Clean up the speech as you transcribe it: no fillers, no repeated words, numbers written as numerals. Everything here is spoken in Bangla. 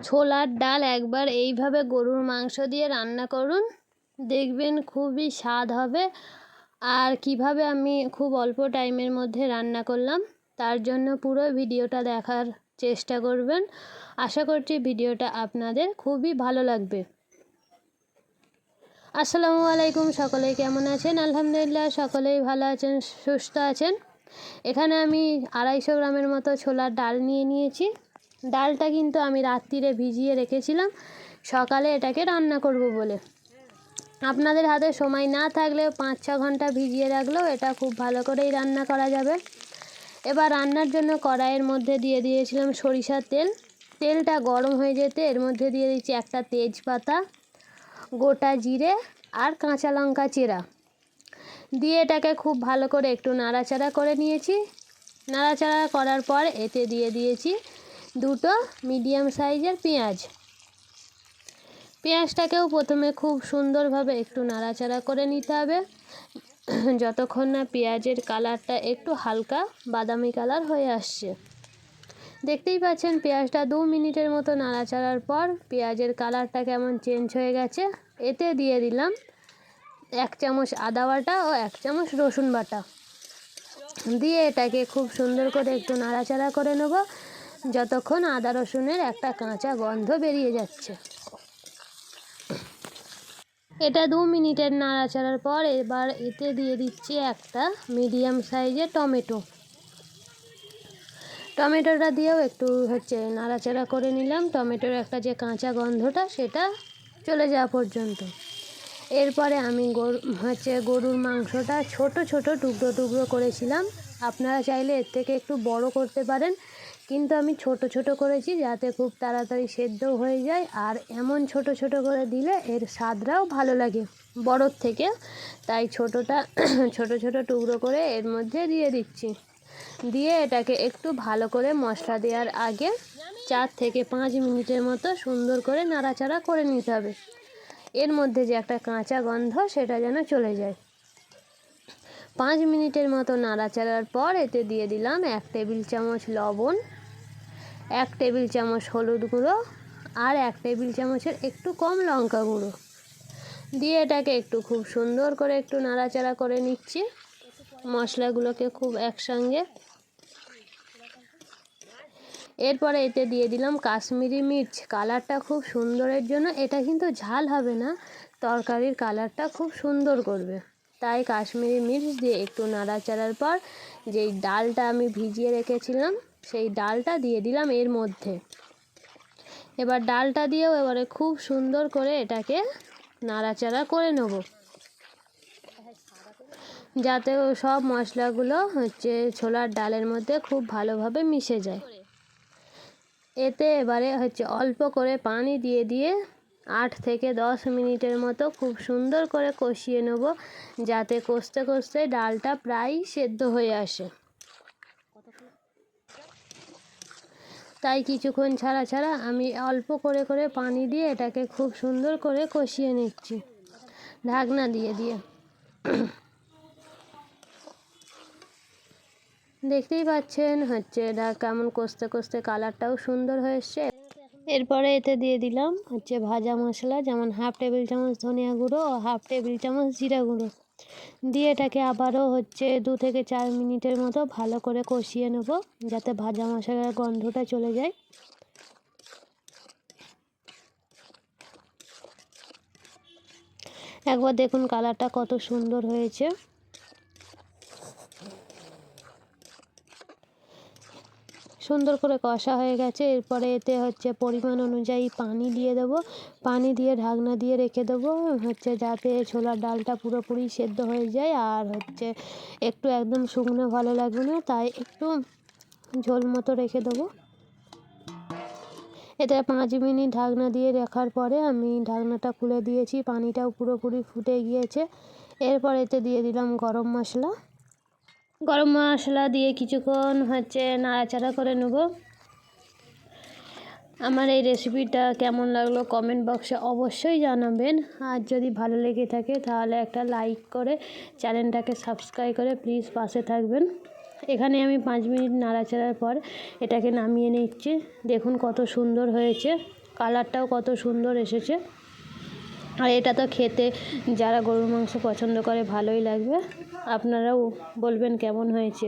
ছোলার ডাল একবার এইভাবে গরুর মাংস দিয়ে রান্না করুন, দেখবেন খুবই স্বাদ হবে। আর কিভাবে আমি খুব অল্প টাইমের মধ্যে রান্না করলাম তার জন্য পুরো ভিডিওটা দেখার চেষ্টা করবেন। আশা করছি ভিডিওটা আপনাদের খুবই ভালো লাগবে। আসসালামু আলাইকুম, সকলে কেমন আছেন? আলহামদুলিল্লাহ সকলেই ভালো আছেন, সুস্থ আছেন। এখানে আমি 250 গ্রামের মতো ছোলার ডাল নিয়ে নিয়েছি। ডালটা কিন্তু আমি রাত্রিরে ভিজিয়ে রেখেছিলাম সকালে এটাকে রান্না করব বলে। আপনাদের হাতে সময় না থাকলেও 5-6 ঘন্টা ভিজিয়ে রাখলেও এটা খুব ভালো করেই রান্না করা যাবে। এবার রান্নার জন্য কড়াইয়ের মধ্যে দিয়ে দিয়েছিলাম সরিষার তেল। তেলটা গরম হয়ে যেতে এর মধ্যে দিয়ে দিচ্ছি একটা তেজপাতা, গোটা জিরে আর কাঁচা লঙ্কা চেরা দিয়ে এটাকে খুব ভালো করে একটু নাড়াচাড়া করে নিয়েছি। নাড়াচাড়া করার পর এতে দিয়ে দিয়েছি 2টো মিডিয়াম সাইজের পেঁয়াজ। পেঁয়াজটাকেও প্রথমে খুব সুন্দরভাবে একটু নাড়াচাড়া করে নিতে হবে যতক্ষণ না পেঁয়াজের কালারটা একটু হালকা বাদামি কালার হয়ে আসছে। দেখতেই পাচ্ছেন পেঁয়াজটা 2 মিনিটের মতো নাড়াচাড়ার পর পেঁয়াজের কালারটা কেমন চেঞ্জ হয়ে গেছে। এতে দিয়ে দিলাম 1 চামচ আদা বাটা ও 1 চামচ রসুন বাটা দিয়ে এটাকে খুব সুন্দর করে একটু নাড়াচাড়া করে নেব যতক্ষণ আদা রসুনের একটা কাঁচা গন্ধ বেরিয়ে যাচ্ছে। এটা 2 মিনিটের নাড়াচাড়ার পর এবার এতে দিয়ে দিচ্ছি একটা মিডিয়াম সাইজের টমেটোটা দিয়েও একটু নাড়াচাড়া করে নিলাম, টমেটোর একটা যে কাঁচা গন্ধটা সেটা চলে যাওয়া পর্যন্ত। এরপরে আমি গরুর মাংসটা ছোট ছোট টুকরো টুকরো করেছিলাম। আপনারা চাইলে এর থেকে একটু বড় করতে পারেন, কিন্তু আমি ছোট ছোট করেছি যাতে খুব তাড়াতাড়ি সেদ্ধ হয়ে যায়। আর এমন ছোট ছোট করে দিলে এর স্বাদটাও ভালো লাগে বড়োর থেকে, তাই ছোট ছোট টুকরো করে এর মধ্যে দিয়ে দিচ্ছি। দিয়ে এটাকে একটু ভালো করে মশলা দেওয়ার আগে 4 থেকে 5 মিনিটের মতো সুন্দর করে নাড়াচাড়া করে নিতে হবে। এর মধ্যে যে একটা কাঁচা গন্ধ সেটা যেন চলে যায়। 5 মিনিটের মতো নাড়াচাড়ার পর এতে দিয়ে দিলাম 1 টেবিল চামচ লবণ, 1 টেবিল চামচ হলুদ গুঁড়ো আর 1 টেবিল চামচের একটু কম লঙ্কা গুঁড়ো দিয়ে এটাকে একটু খুব সুন্দর করে একটু নাড়াচাড়া করে নিচ্ছি মশলাগুলোকে খুব একসঙ্গে। এরপরে এতে দিয়ে দিলাম কাশ্মীরি মির্চ, কালারটা খুব সুন্দরের জন্য। এটা কিন্তু ঝাল হবে না, তরকারির কালারটা খুব সুন্দর করবে, তাই কাশ্মীরি মির্চ দিয়ে একটু নাড়াচাড়ার পর যেই ডালটা আমি ভিজিয়ে রেখেছিলাম সেই ডালটা দিয়ে দিলাম এর মধ্যে। এবার ডালটা দিয়েও এবারে খুব সুন্দর করে এটাকে নাড়াচাড়া করে নেব যাতে সব মশলাগুলো ছোলার ডালের মধ্যে খুব ভালোভাবে মিশে যায়। এতে এবারে অল্প করে পানি দিয়ে 8 থেকে 10 মিনিটের মতো খুব সুন্দর করে কষিয়ে নেব যাতে কষতে কষতে ডালটা প্রায় সেদ্ধ হয়ে আসে। তাই কিছুক্ষণ ছাড়া আমি অল্প করে পানি দিয়ে এটাকে খুব সুন্দর করে কষিয়ে নিচ্ছি ঢাকনা দিয়ে। দেখতেই পাচ্ছেন এটা কেমন কষতে কষতে কালারটাও সুন্দর হয়ে এসছে। এরপরে এতে দিয়ে দিলাম ভাজা মশলা, যেমন 1/2 টেবিল চামচ ধনিয়া গুঁড়ো ও 1/2 টেবিল চামচ জিরা গুঁড়ো দিয়ে এটাকে আবারও 2 থেকে 4 মিনিটের মতো ভালো করে কষিয়ে নেব যাতে ভাজা মশলার গন্ধটা চলে যায়। একবার দেখুন কালারটা কত সুন্দর হয়েছে। সুন্দর করে কষা হয়ে গেছে। এরপরে এতে পরিমাণ অনুযায়ী পানি দিয়ে দেবো, পানি দিয়ে ঢাকনা দিয়ে রেখে দেবো যাতে ছোলার ডালটা পুরোপুরি সেদ্ধ হয়ে যায়। আর একটু একদম শুকনো ভালো লাগবে না, তাই একটু ঝোল মতো রেখে দেবো। এতে 5 মিনিট ঢাকনা দিয়ে রাখার পরে আমি ঢাকনাটা খুলে দিয়েছি, পানিটাও পুরোপুরি ফুটে গিয়েছে। এরপর এতে দিয়ে দিলাম গরম মশলা দিয়ে কিছুক্ষণ নাড়াচাড়া করে নেব। আমার এই রেসিপিটা কেমন লাগলো কমেন্ট বক্সে অবশ্যই জানাবেন। আর যদি ভালো লেগে থাকে তাহলে একটা লাইক করে চ্যানেলটাকে সাবস্ক্রাইব করে প্লিজ পাশে থাকবেন। এখানে আমি 5 মিনিট নাড়াচাড়ার পর এটাকে নামিয়ে নিচ্ছি। দেখুন কত সুন্দর হয়েছে, কালারটাও কত সুন্দর এসেছে। আর এটা তো খেতে যারা গরুর মাংস পছন্দ করে ভালোই লাগবে। আপনারাও বলবেন কেমন হয়েছে।